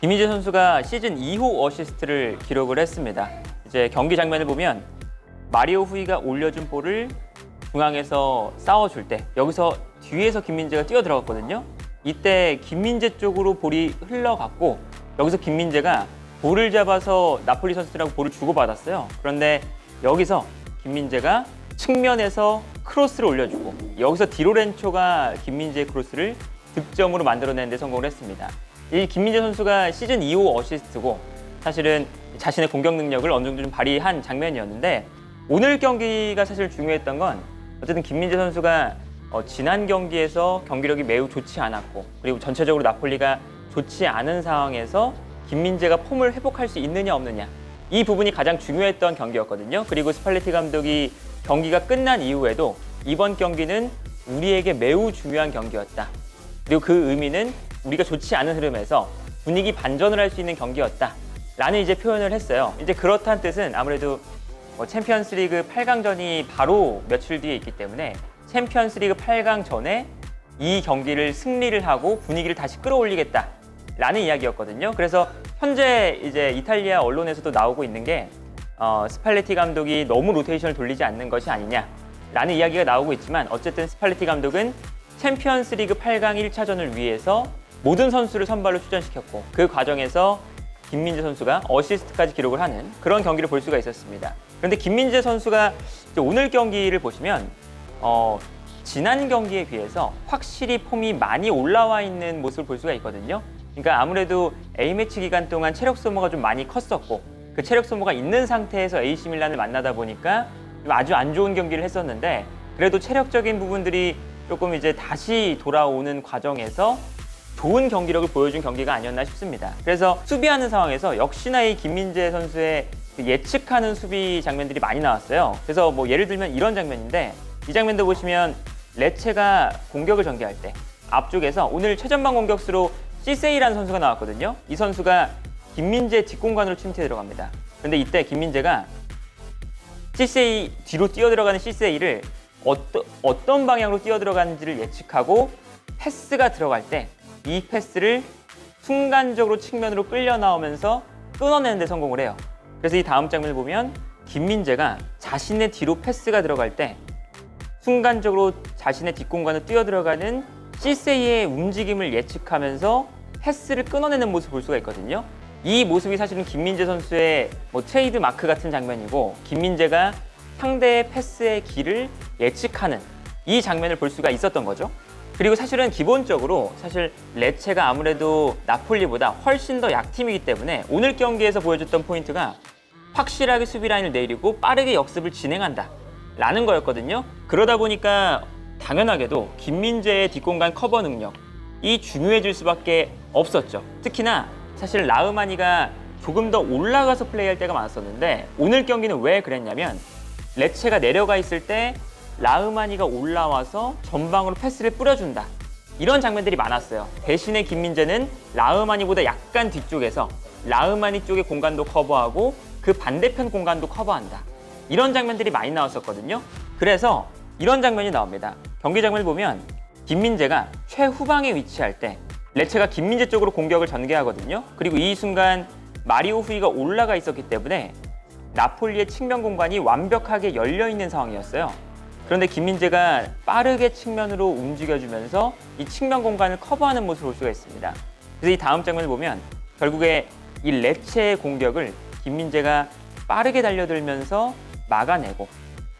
김민재 선수가 시즌 2호 어시스트를 기록을 했습니다. 이제 경기 장면을 보면 마리오 후이가 올려준 볼을 중앙에서 싸워줄 때 여기서 뒤에서 김민재가 뛰어 들어갔거든요. 이때 김민재 쪽으로 볼이 흘러갔고 여기서 김민재가 볼을 잡아서 나폴리 선수들하고 볼을 주고받았어요. 그런데 여기서 김민재가 측면에서 크로스를 올려주고 여기서 디로렌초가 김민재의 크로스를 득점으로 만들어내는 데 성공을 했습니다. 이 김민재 선수가 시즌 2호 어시스트고 사실은 자신의 공격 능력을 어느 정도 좀 발휘한 장면이었는데 오늘 경기가 사실 중요했던 건 어쨌든 김민재 선수가 지난 경기에서 경기력이 매우 좋지 않았고 그리고 전체적으로 나폴리가 좋지 않은 상황에서 김민재가 폼을 회복할 수 있느냐 없느냐 이 부분이 가장 중요했던 경기였거든요. 그리고 스팔레티 감독이 경기가 끝난 이후에도 이번 경기는 우리에게 매우 중요한 경기였다. 그리고 그 의미는 우리가 좋지 않은 흐름에서 분위기 반전을 할 수 있는 경기였다. 라는 이제 표현을 했어요. 이제 그렇다는 뜻은 아무래도 챔피언스리그 8강전이 바로 며칠 뒤에 있기 때문에 챔피언스리그 8강 전에 이 경기를 승리를 하고 분위기를 다시 끌어올리겠다. 라는 이야기였거든요. 그래서 현재 이제 이탈리아 언론에서도 나오고 있는 게 스팔레티 감독이 너무 로테이션을 돌리지 않는 것이 아니냐라는 이야기가 나오고 있지만 어쨌든 스팔레티 감독은 챔피언스리그 8강 1차전을 위해서 모든 선수를 선발로 출전시켰고 그 과정에서 김민재 선수가 어시스트까지 기록을 하는 그런 경기를 볼 수가 있었습니다. 그런데 김민재 선수가 오늘 경기를 보시면 지난 경기에 비해서 확실히 폼이 많이 올라와 있는 모습을 볼 수가 있거든요. 그러니까 아무래도 A매치 기간 동안 체력 소모가 좀 많이 컸었고 그 체력 소모가 있는 상태에서 AC 밀란을 만나다 보니까 좀 아주 안 좋은 경기를 했었는데 그래도 체력적인 부분들이 조금 이제 다시 돌아오는 과정에서 좋은 경기력을 보여준 경기가 아니었나 싶습니다. 그래서 수비하는 상황에서 역시나 이 김민재 선수의 예측하는 수비 장면들이 많이 나왔어요. 그래서 뭐 예를 들면 이런 장면인데 이 장면도 보시면 레체가 공격을 전개할 때 앞쪽에서 오늘 최전방 공격수로 시세이라는 선수가 나왔거든요. 이 선수가 김민재 뒷공간으로 침투에 들어갑니다. 그런데 이때 김민재가 시세이 뒤로 뛰어 들어가는 시세이를 어떤 방향으로 뛰어 들어가는지를 예측하고 패스가 들어갈 때 이 패스를 순간적으로 측면으로 끌려 나오면서 끊어내는 데 성공을 해요. 그래서 이 다음 장면을 보면 김민재가 자신의 뒤로 패스가 들어갈 때 순간적으로 자신의 뒷공간을 뛰어 들어가는 시세이의 움직임을 예측하면서 패스를 끊어내는 모습을 볼 수가 있거든요. 이 모습이 사실은 김민재 선수의 트레이드 마크 같은 장면이고 김민재가 상대의 패스의 길을 예측하는 이 장면을 볼 수가 있었던 거죠. 그리고 사실은 기본적으로 사실 레체가 아무래도 나폴리보다 훨씬 더 약팀이기 때문에 오늘 경기에서 보여줬던 포인트가 확실하게 수비 라인을 내리고 빠르게 역습을 진행한다 라는 거였거든요. 그러다 보니까 당연하게도 김민재의 뒷공간 커버 능력이 중요해질 수밖에 없었죠. 특히나 사실 라흐마니가 조금 더 올라가서 플레이할 때가 많았었는데 오늘 경기는 왜 그랬냐면 레체가 내려가 있을 때 라흐마니가 올라와서 전방으로 패스를 뿌려준다. 이런 장면들이 많았어요. 대신에 김민재는 라흐마니보다 약간 뒤쪽에서 라흐마니 쪽의 공간도 커버하고 그 반대편 공간도 커버한다. 이런 장면들이 많이 나왔었거든요. 그래서 이런 장면이 나옵니다. 경기 장면을 보면 김민재가 최후방에 위치할 때 레체가 김민재 쪽으로 공격을 전개하거든요. 그리고 이 순간 마리오 후이가 올라가 있었기 때문에 나폴리의 측면 공간이 완벽하게 열려있는 상황이었어요. 그런데 김민재가 빠르게 측면으로 움직여주면서 이 측면 공간을 커버하는 모습을 볼 수가 있습니다. 그래서 이 다음 장면을 보면 결국에 이 레체의 공격을 김민재가 빠르게 달려들면서 막아내고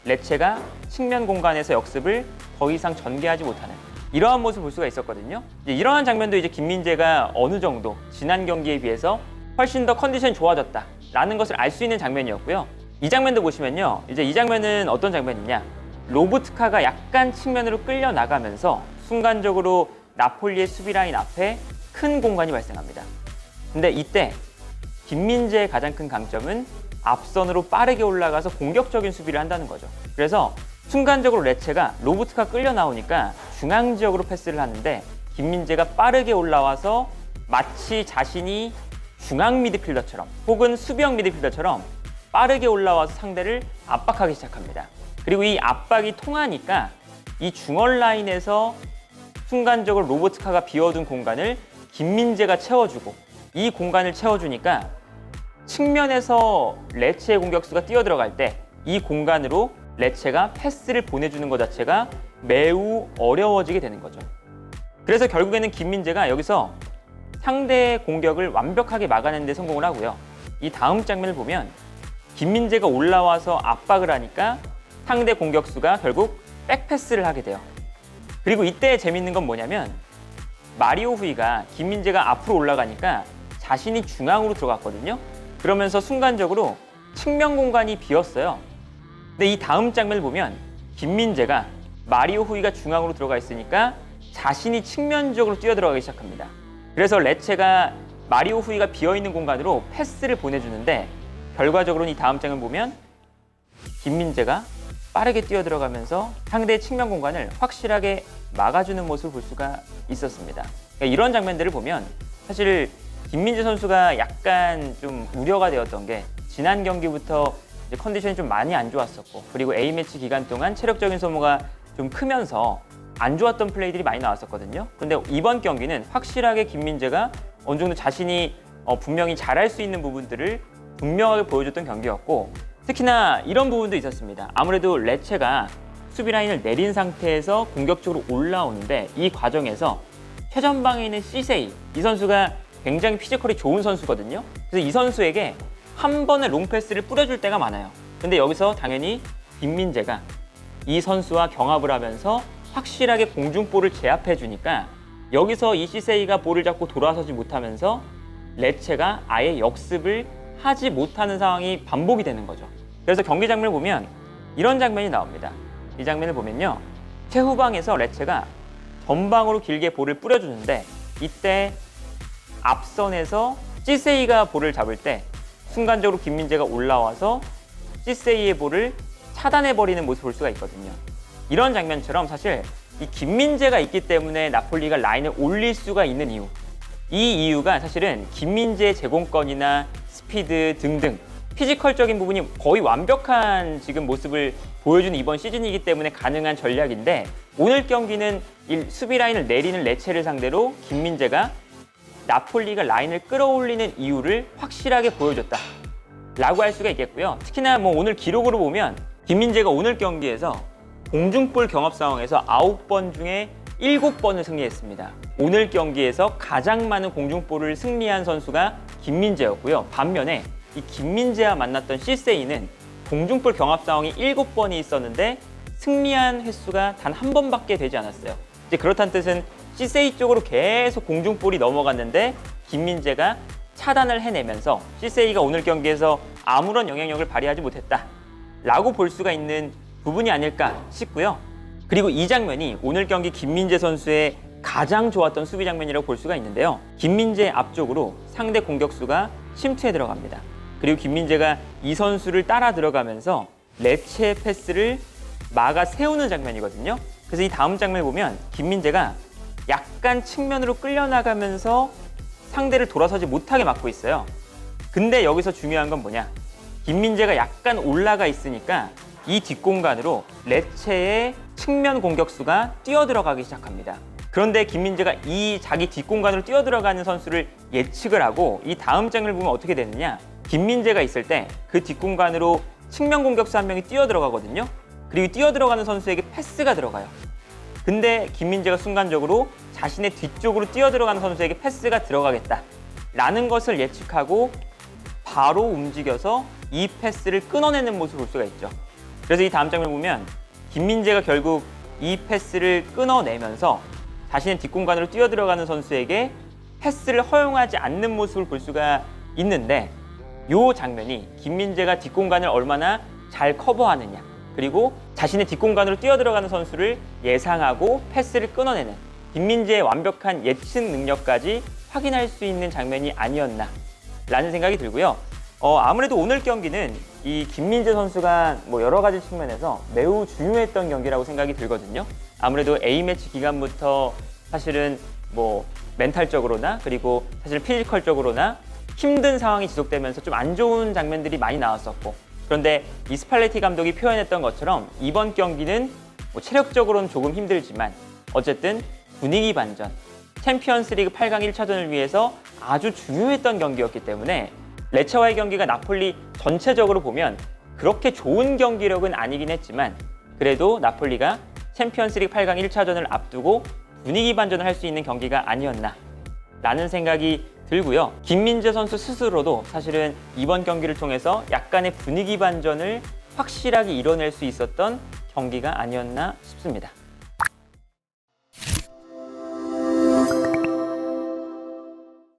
레체가 측면 공간에서 역습을 더 이상 전개하지 못하는 이러한 모습을 볼 수가 있었거든요. 이러한 장면도 이제 김민재가 어느 정도 지난 경기에 비해서 훨씬 더 컨디션이 좋아졌다라는 것을 알 수 있는 장면이었고요. 이 장면도 보시면요. 이제 이 장면은 어떤 장면이냐? 로브트카가 약간 측면으로 끌려 나가면서 순간적으로 나폴리의 수비 라인 앞에 큰 공간이 발생합니다. 근데 이때 김민재의 가장 큰 강점은 앞선으로 빠르게 올라가서 공격적인 수비를 한다는 거죠. 그래서 순간적으로 레체가 로브트카 끌려 나오니까 중앙 지역으로 패스를 하는데 김민재가 빠르게 올라와서 마치 자신이 중앙 미드필더처럼 혹은 수비형 미드필더처럼 빠르게 올라와서 상대를 압박하기 시작합니다. 그리고 이 압박이 통하니까 이 중원 라인에서 순간적으로 로보트카가 비워둔 공간을 김민재가 채워주고 이 공간을 채워주니까 측면에서 레체의 공격수가 뛰어들어갈 때 이 공간으로 레체가 패스를 보내주는 것 자체가 매우 어려워지게 되는 거죠. 그래서 결국에는 김민재가 여기서 상대의 공격을 완벽하게 막아내는 데 성공을 하고요. 이 다음 장면을 보면 김민재가 올라와서 압박을 하니까 상대 공격수가 결국 백패스를 하게 돼요. 그리고 이때 재밌는 건 뭐냐면 마리오 후이가 김민재가 앞으로 올라가니까 자신이 중앙으로 들어갔거든요. 그러면서 순간적으로 측면 공간이 비었어요. 근데 이 다음 장면을 보면 김민재가 마리오 후이가 중앙으로 들어가 있으니까 자신이 측면적으로 뛰어들어가기 시작합니다. 그래서 레체가 마리오 후이가 비어있는 공간으로 패스를 보내주는데 결과적으로는 이 다음 장면을 보면 김민재가 빠르게 뛰어들어가면서 상대의 측면 공간을 확실하게 막아주는 모습을 볼 수가 있었습니다. 그러니까 이런 장면들을 보면 사실 김민재 선수가 약간 좀 우려가 되었던 게 지난 경기부터 이제 컨디션이 좀 많이 안 좋았었고 그리고 A매치 기간 동안 체력적인 소모가 좀 크면서 안 좋았던 플레이들이 많이 나왔었거든요. 근데 이번 경기는 확실하게 김민재가 어느 정도 자신이 분명히 잘할 수 있는 부분들을 분명하게 보여줬던 경기였고 특히나 이런 부분도 있었습니다. 아무래도 레체가 수비 라인을 내린 상태에서 공격적으로 올라오는데 이 과정에서 최전방에 있는 시세이 이 선수가 굉장히 피지컬이 좋은 선수거든요. 그래서 이 선수에게 한 번의 롱패스를 뿌려줄 때가 많아요. 근데 여기서 당연히 김민재가 이 선수와 경합을 하면서 확실하게 공중볼을 제압해 주니까 여기서 이 시세이가 볼을 잡고 돌아서지 못하면서 레체가 아예 역습을 하지 못하는 상황이 반복이 되는 거죠. 그래서 경기 장면을 보면 이런 장면이 나옵니다. 이 장면을 보면요. 최후방에서 레체가 전방으로 길게 볼을 뿌려주는데 이때 앞선에서 시세이가 볼을 잡을 때 순간적으로 김민재가 올라와서 시세이의 볼을 차단해버리는 모습을 볼 수가 있거든요. 이런 장면처럼 사실 이 김민재가 있기 때문에 나폴리가 라인을 올릴 수가 있는 이유 이 이유가 사실은 김민재의 제공권이나 스피드 등등 피지컬적인 부분이 거의 완벽한 지금 모습을 보여주는 이번 시즌이기 때문에 가능한 전략인데 오늘 경기는 이 수비 라인을 내리는 레체를 상대로 김민재가 나폴리가 라인을 끌어올리는 이유를 확실하게 보여줬다 라고 할 수가 있겠고요. 특히나 뭐 오늘 기록으로 보면 김민재가 오늘 경기에서 공중볼 경합 상황에서 9번 중에 7번을 승리했습니다. 오늘 경기에서 가장 많은 공중볼을 승리한 선수가 김민재였고요. 반면에 이 김민재와 만났던 시세이는 공중볼 경합 상황이 7번이 있었는데 승리한 횟수가 단 한 번밖에 되지 않았어요. 이제 그렇다는 뜻은 시세이 쪽으로 계속 공중볼이 넘어갔는데 김민재가 차단을 해내면서 시세이가 오늘 경기에서 아무런 영향력을 발휘하지 못했다 라고 볼 수가 있는 부분이 아닐까 싶고요. 그리고 이 장면이 오늘 경기 김민재 선수의 가장 좋았던 수비 장면이라고 볼 수가 있는데요. 김민재 앞쪽으로 상대 공격수가 침투해 들어갑니다. 그리고 김민재가 이 선수를 따라 들어가면서 레체의 패스를 막아 세우는 장면이거든요. 그래서 이 다음 장면을 보면 김민재가 약간 측면으로 끌려나가면서 상대를 돌아서지 못하게 막고 있어요. 근데 여기서 중요한 건 뭐냐? 김민재가 약간 올라가 있으니까 이 뒷공간으로 레체의 측면 공격수가 뛰어들어가기 시작합니다. 그런데 김민재가 이 자기 뒷공간으로 뛰어들어가는 선수를 예측을 하고 이 다음 장면을 보면 어떻게 되느냐? 김민재가 있을 때 그 뒷공간으로 측면 공격수 한 명이 뛰어들어가거든요. 그리고 뛰어들어가는 선수에게 패스가 들어가요. 근데 김민재가 순간적으로 자신의 뒤쪽으로 뛰어들어가는 선수에게 패스가 들어가겠다 라는 것을 예측하고 바로 움직여서 이 패스를 끊어내는 모습을 볼 수가 있죠. 그래서 이 다음 장면을 보면 김민재가 결국 이 패스를 끊어내면서 자신의 뒷공간으로 뛰어들어가는 선수에게 패스를 허용하지 않는 모습을 볼 수가 있는데 이 장면이 김민재가 뒷공간을 얼마나 잘 커버하느냐 그리고 자신의 뒷공간으로 뛰어들어가는 선수를 예상하고 패스를 끊어내는 김민재의 완벽한 예측 능력까지 확인할 수 있는 장면이 아니었나 라는 생각이 들고요. 아무래도 오늘 경기는 이 김민재 선수가 뭐 여러 가지 측면에서 매우 중요했던 경기라고 생각이 들거든요. 아무래도 A매치 기간부터 사실은 뭐 멘탈적으로나 그리고 사실 피지컬적으로나 힘든 상황이 지속되면서 좀 안 좋은 장면들이 많이 나왔었고 그런데 이 스팔레티 감독이 표현했던 것처럼 이번 경기는 뭐 체력적으로는 조금 힘들지만 어쨌든 분위기 반전 챔피언스리그 8강 1차전을 위해서 아주 중요했던 경기였기 때문에 레체와의 경기가 나폴리 전체적으로 보면 그렇게 좋은 경기력은 아니긴 했지만 그래도 나폴리가 챔피언스리그 8강 1차전을 앞두고 분위기 반전을 할 수 있는 경기가 아니었나 라는 생각이 들고요. 김민재 선수 스스로도 사실은 이번 경기를 통해서 약간의 분위기 반전을 확실하게 이뤄낼 수 있었던 경기가 아니었나 싶습니다.